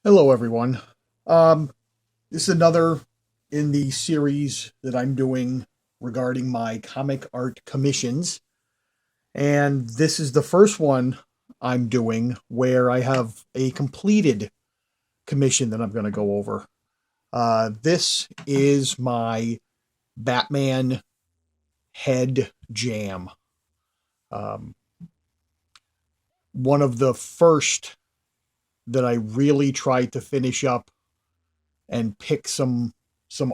Hello, everyone. Um, this is another in the series that I'm doing regarding my comic art commissions. And this is the first one I'm doing where I have a completed commission that I'm going to go over. This is my Batman head jam. Um, one of the first that I really tried to finish up and pick some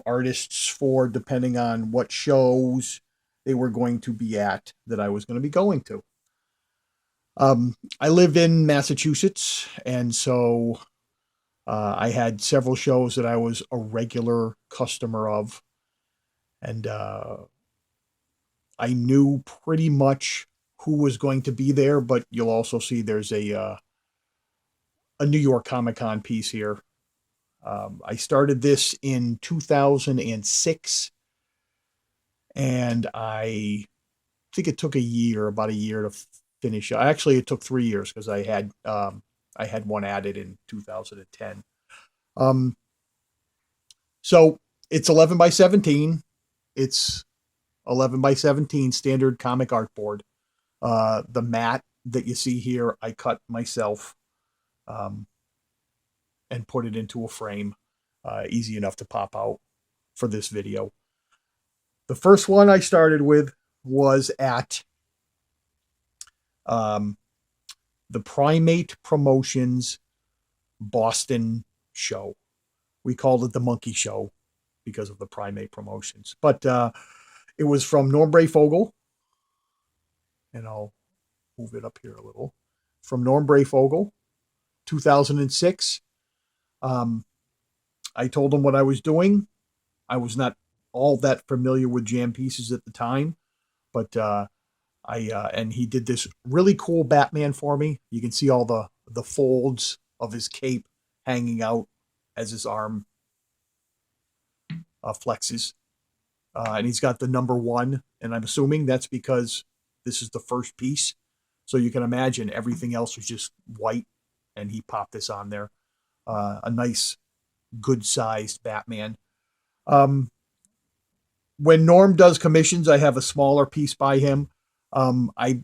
artists for depending on what shows they were going to be at that I was going to be going to. I live in Massachusetts, and so I had several shows that I was a regular customer of, and I knew pretty much who was going to be there. But you'll also see there's a New York Comic Con piece here. I started this in 2006, and I think it took about a year to finish. Actually, it took 3 years because I had one added in 2010. Um, so it's 11 by 17. It's 11 by 17 standard comic art board. The mat that you see here, I cut myself um, and put it into a frame. Easy enough to pop out for this video. The first one I started with was at um, the Primate Promotions Boston show. We called it the Monkey Show because of the Primate Promotions. But it was from Norm Brayfogle, and I'll move it up here a little. From Norm Brayfogle, 2006. Um, I told him what I was doing. I was not all that familiar with jam pieces at the time, but and he did this really cool Batman for me. You can see all the folds of his cape hanging out as his arm flexes, and he's got the number one, and I'm assuming that's because this is the first piece. So you can imagine everything else was just white, and he popped this on there. A nice, good sized Batman. Um, when Norm does commissions, I have a smaller piece by him. I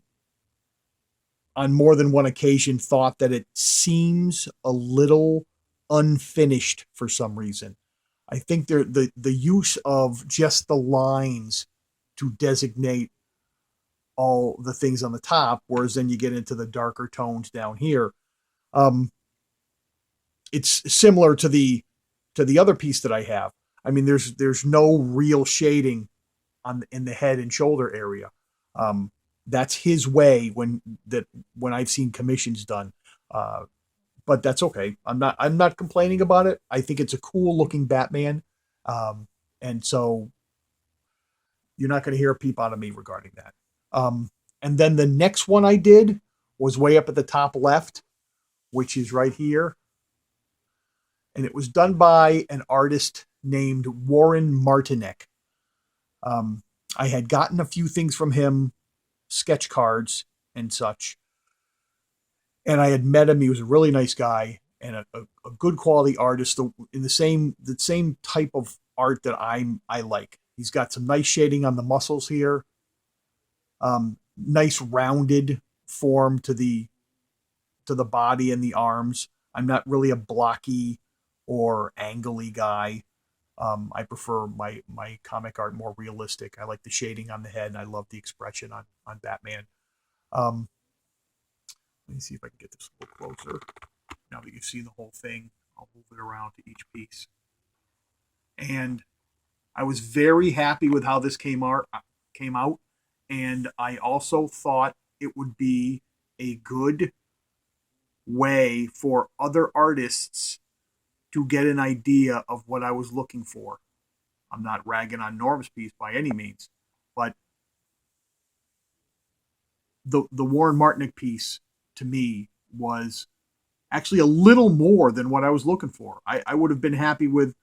on more than one occasion thought that it seems a little unfinished for some reason. I think the use of just the lines to designate all the things on the top, whereas then you get into the darker tones down here. Um, it's similar to the other piece that I have. I mean, there's no real shading on in the head and shoulder area. Um, that's his way when I've seen commissions done. Uh, but that's okay. I'm not complaining about it. I think it's a cool looking Batman, um, and so you're not going to hear a peep out of me regarding that. And then the next one I did was way up at the top left, which is right here, and it was done by an artist named Warren Martinek. Um, I had gotten a few things from him, sketch cards and such, and I had met him. He was a really nice guy and a good quality artist in the same type of art that I like. He's got some nice shading on the muscles here, nice rounded form to the body and the arms. I'm not really a blocky or angly guy. I prefer my comic art more realistic. I like the shading on the head, and I love the expression on Batman. Um, Let me see if I can get this a little closer. Now that you've seen the whole thing, I'll move it around to each piece. And I was very happy with how this came out, and I also thought it would be a good way for other artists to get an idea of what I was looking for. I'm not ragging on Norm's piece by any means, but the Warren Martinek piece to me was actually a little more than what I was looking for. I would have been happy with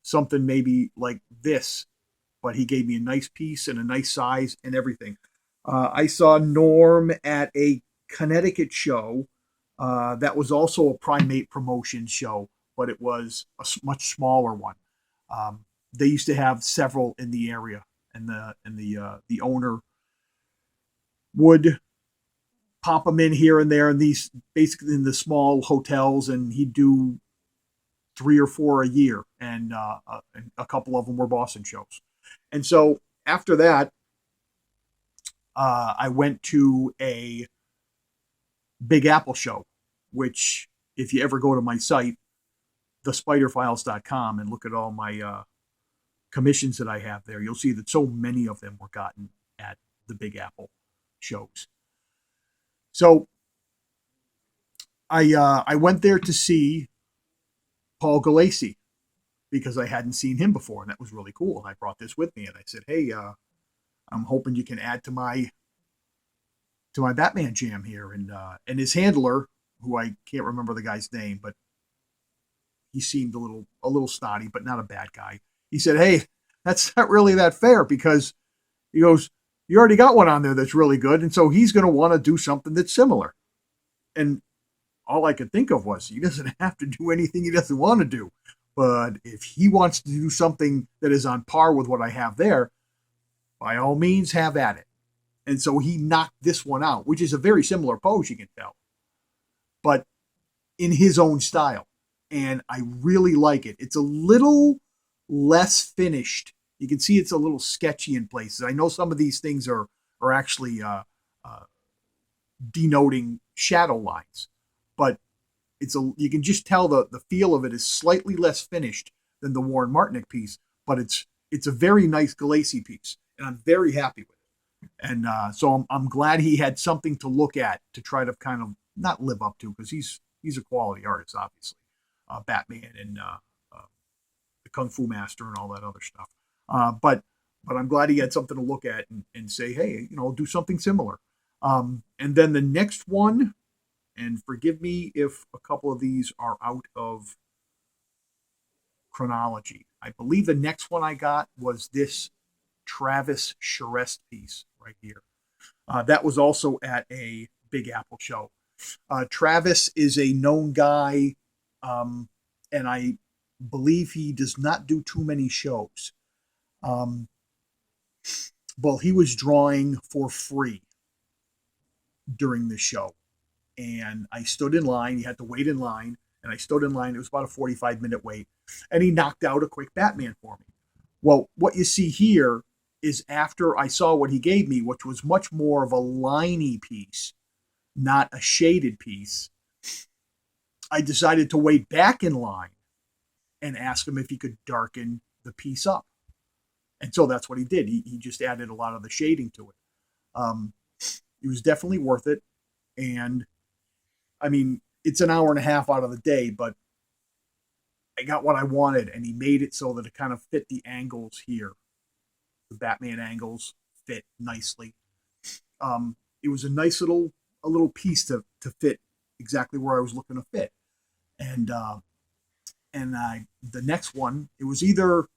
something maybe like this, but he gave me a nice piece and a nice size and everything. I saw Norm at a Connecticut show that was also a Primate Promotion show but it was a much smaller one. They used to have several in the area, and the owner would pop them in here and there in these basically in the small hotels, and he'd do 3 or 4 a year, and a couple of them were Boston shows. And so after that, I went to a Big Apple show, which if you ever go to my site, thespiderfiles.com, and look at all my commissions that I have there, you'll see that so many of them were gotten at the Big Apple shows. So I went there to see Paul Gulacy because I hadn't seen him before, and that was really cool. And I brought this with me, and I said, "Hey, I'm hoping you can add to my Batman jam here." And his handler, who I can't remember the guy's name, but he seemed a little snotty, but not a bad guy. He said, "Hey, that's not really that fair," because he goes, "You already got one on there that's really good, and so he's going to want to do something that's similar." And all I could think of was, he doesn't have to do anything he doesn't want to do. But if he wants to do something that is on par with what I have there, by all means, have at it. And so he knocked this one out, which is a very similar pose, you can tell, but in his own style. And I really like it. It's a little less finished. You can see it's a little sketchy in places. I know some of these things are actually denoting shadow lines, but you can just tell the feel of it is slightly less finished than the Warren Martinek piece, but it's a very nice Gulacy piece, and I'm very happy with it. And so I'm glad he had something to look at to try to kind of not live up to, because he's a quality artist, obviously. Batman and the Kung Fu Master and all that other stuff. But I'm glad he had something to look at and say, hey, do something similar. And then the next one, and forgive me if a couple of these are out of chronology, I believe the next one I got was this Travis Charest piece right here. That was also at a Big Apple show. Travis is a known guy, and I believe he does not do too many shows. Well, he was drawing for free during the show, and I stood in line. You had to wait in line, and I stood in line. It was about a 45-minute wait, and he knocked out a quick Batman for me. Well, what you see here is after I saw what he gave me, which was much more of a liney piece, not a shaded piece, I decided to wait back in line and ask him if he could darken the piece up. And so that's what he did. He just added a lot of the shading to it. It was definitely worth it. And I mean, it's an hour and a half out of the day, but I got what I wanted, and he made it so that it kind of fit the angles here. The Batman angles fit nicely. It was a nice little piece to fit exactly where I was looking to fit. And the next one, it was either,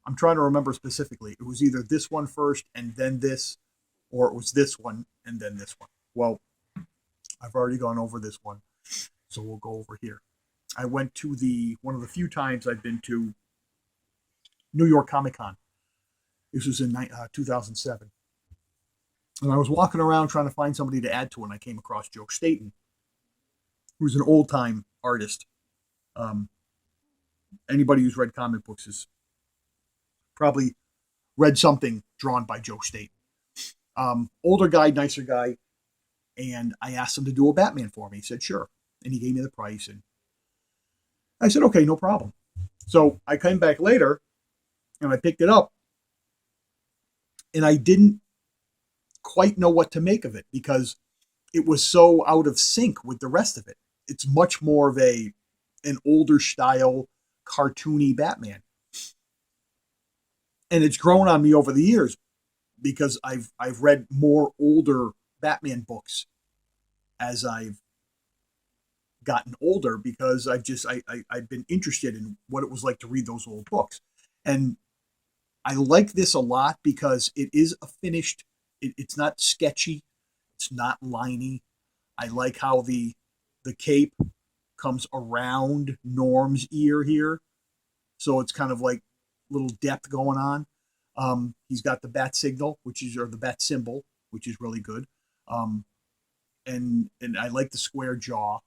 I'm trying to remember specifically, it was either this one first and then this, or it was this one and then this one. Well, I've already gone over this one, so we'll go over here. I went to one of the few times I've been to New York Comic Con. This was in 2007. And I was walking around trying to find somebody to add to it, and I came across Joe Staton, who's an old-time artist. Anybody who's read comic books has probably read something drawn by Joe Staton. Older guy, nicer guy, and I asked him to do a Batman for me. He said, sure. And he gave me the price, and I said, okay, no problem. So I came back later, and I picked it up, and I didn't quite know what to make of it because it was so out of sync with the rest of it. It's much more of an older style, cartoony Batman. And it's grown on me over the years because I've read more older Batman books as I've gotten older, because I've been interested in what it was like to read those old books. And I like this a lot because it is a finished, it's not sketchy, it's not liney. I like how the cape comes around Norm's ear here. So it's kind of like little depth going on. He's got the bat signal, or the bat symbol, which is really good. And I like the square jaw.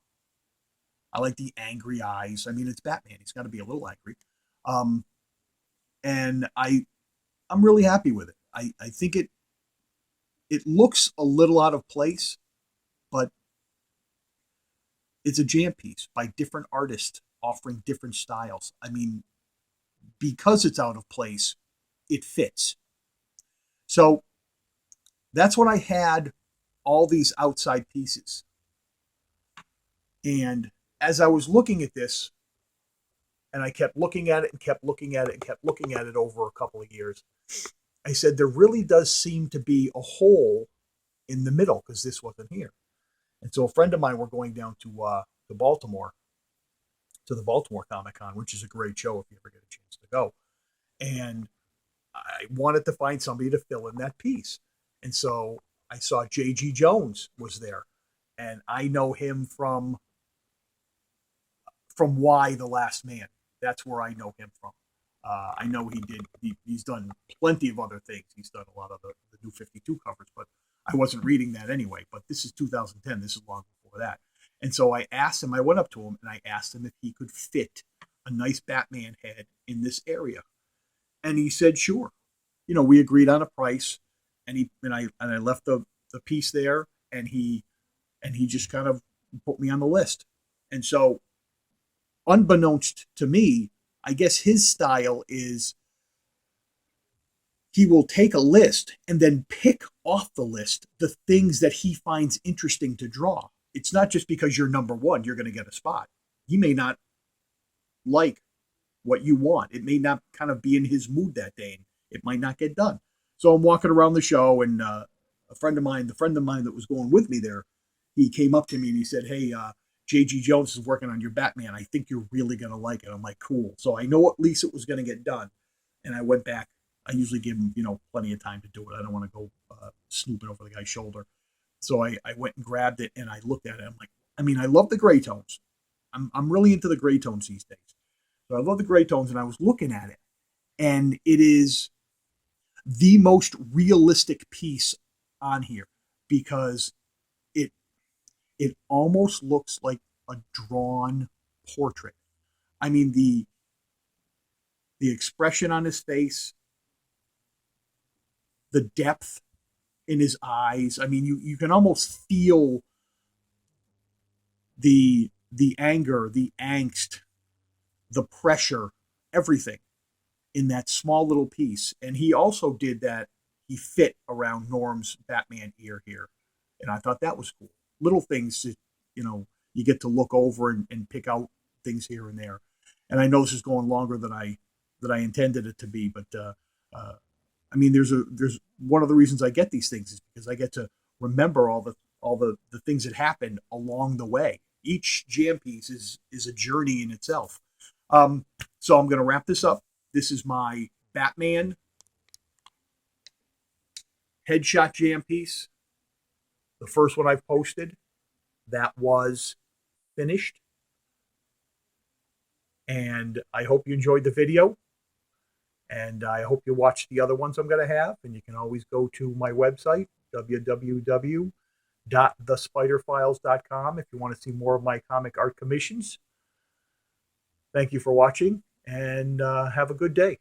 I like the angry eyes. I mean, it's Batman. He's got to be a little angry. And I'm really happy with it. I think it looks a little out of place, but it's a jam piece by different artists offering different styles. I mean, because it's out of place, it fits. So that's what I had, all these outside pieces. And as I was looking at this, and I kept looking at it and kept looking at it and kept looking at it over a couple of years, I said, there really does seem to be a hole in the middle because this wasn't here. And so a friend of mine, we're going down to Baltimore, to the Baltimore Comic Con, which is a great show if you ever get a chance to go. And I wanted to find somebody to fill in that piece. And so I saw J.G. Jones was there. And I know him from Y, The Last Man. That's where I know him from. I know he's done plenty of other things. He's done a lot of the New 52 covers, but I wasn't reading that anyway. But this is 2010. This is long before that. And so I asked him, I went up to him and I asked him if he could fit a nice Batman head in this area. And he said, sure. You know, we agreed on a price, and I left the piece there, and he just kind of put me on the list. And so, unbeknownst to me, I guess his style is he will take a list and then pick off the list the things that he finds interesting to draw. It's not just because you're number one, you're going to get a spot. He may not like what you want. It may not kind of be in his mood that day. And it might not get done. So I'm walking around the show, and the friend of mine that was going with me there, he came up to me and he said, hey, J.G. Jones is working on your Batman. I think you're really going to like it. I'm like, cool. So I know at least it was going to get done. And I went back. I usually give him, plenty of time to do it. I don't want to go snooping over the guy's shoulder. So I went and grabbed it, and I looked at it. I'm like, I love the gray tones. I'm really into the gray tones these days. So I love the gray tones, and I was looking at it. And it is the most realistic piece on here because it almost looks like a drawn portrait. I mean, the expression on his face, the depth in his eyes. I mean, you can almost feel the anger, the angst, the pressure, everything in that small little piece. And he also did that. He fit around Norm's Batman ear here. And I thought that was cool. Little things that, you get to look over and pick out things here and there. And I know this is going longer than I intended it to be, but there's one of the reasons I get these things is because I get to remember all the things that happened along the way. Each jam piece is a journey in itself. So I'm going to wrap this up. This is my Batman headshot jam piece. The first one I've posted that was finished. And I hope you enjoyed the video. And I hope you watch the other ones I'm going to have. And you can always go to my website, www.thespiderfiles.com, if you want to see more of my comic art commissions. Thank you for watching, and have a good day.